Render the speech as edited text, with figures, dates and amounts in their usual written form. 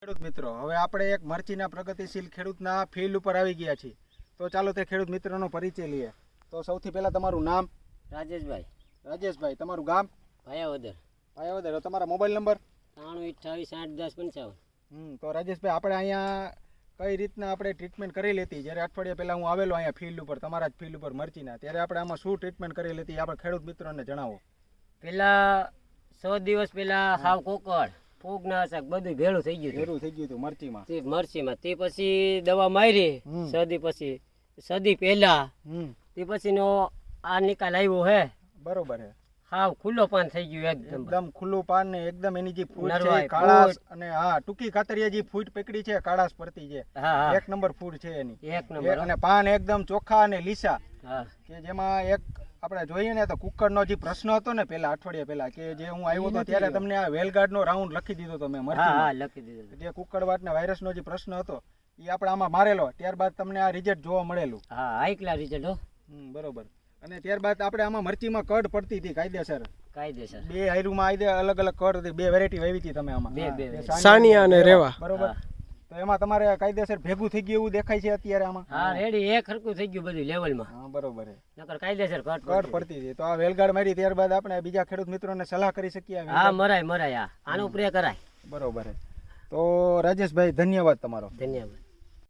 ખેડૂત મિત્રો, હવે આપણે એક મરચીના પ્રગતિશીલ ખેડૂતના ફિલ્ડ ઉપર આવી ગયા છીએ. તો ચાલો તે ખેડૂત મિત્રનો પરિચય લઈએ. તો સૌથી પહેલા તમારું નામ? રાજેશભાઈ. રાજેશભાઈ. તમારું ગામ? ભાયાવદર. ભાયાવદર. તમારા મોબાઈલ નંબર? 9828 81055. તો રાજેશભાઈ, આપણે અહીંયા કઈ રીતના આપણે ટ્રીટમેન્ટ કરેલી હતી? જ્યારે અઠવાડિયા પહેલા હું આવેલો અહીંયા ફિલ્ડ ઉપર, તમારા જ ફિલ્ડ ઉપર મરચીના, ત્યારે આપણે આમાં શું ટ્રીટમેન્ટ કરેલી હતી આપણે ખેડૂત મિત્રોને જણાવો. પેલા 100 દિવસ પેલા હાવ કોકડ ફૂગનાશક બધું ભેળું થઈ ગયું ભેરું થઈ ગયું હતું મરચીમાં. તે મરચીમાં તે પછી દવા મારી સદી પછી સદી પહેલા તે પછી નો આ નિકાલ આવ્યો હે. બરોબર છે. હાવ ખુલ્લો પાન થઈ ગયું એકદમ ખુલ્લું પાન ને એકદમ એની જે ફૂટ છે કાળાશ અને હા ટૂંકી કાતરિયા જે ફૂટ પકડી છે કાળાશ પડતી છે. એક નંબર ફૂટ છે એની. એક નંબર. અને પાન એકદમ ચોખ્ખા અને લીસા. હા. કે જેમાં એક આપણે જોઈએ ને તો કુકરનો જે પ્રશ્ન હતો ને પેલા અઠવાડિયા પહેલા કે જે હું આવ્યો હતો ત્યારે તમને આ વેલગાર્ડનો રાઉન્ડ લખી દીધો તો મેં મરચી. હા લખી દીધો. જે કુકરવાટ ને વાયરસનો જે પ્રશ્ન હતો એ આપણે આમાં મારેલો, ત્યારબાદ તમને આ રિઝલ્ટ જોવા મળેલું. હા હાઈ ક્લાસ રિઝલ્ટ હો. બરોબર. અને ત્યારબાદ આપણે આમાં મરચીમાં કડ પડતી હતી કાયદેસર. કાયદેસર. બે હાયરુમાં અલગ અલગ કડ હતી, બે વેરાયટી વાવી હતી તમે આમાં. બે સાનિયા અને રેવા. બરોબર. તો એમાં તમારે કાયદેસર ભેગું થઈ ગયું એવું દેખાય છે અત્યારે આમાં? હા રેડી એક હરકું થઈ ગયું બધું લેવલમાં. હા બરોબર છે. નકર કાયદેસર કડ પડતી હતી. તો આ વેલગાર્ડ મારી ત્યારબાદ આપણે બીજા ખેડૂત મિત્રોને સલાહ કરી શકીએ? હા મરાય આનો પ્રે કરાય. બરોબર છે. તો રાજેશભાઈ ધન્યવાદ તમારો. ધન્યવાદ.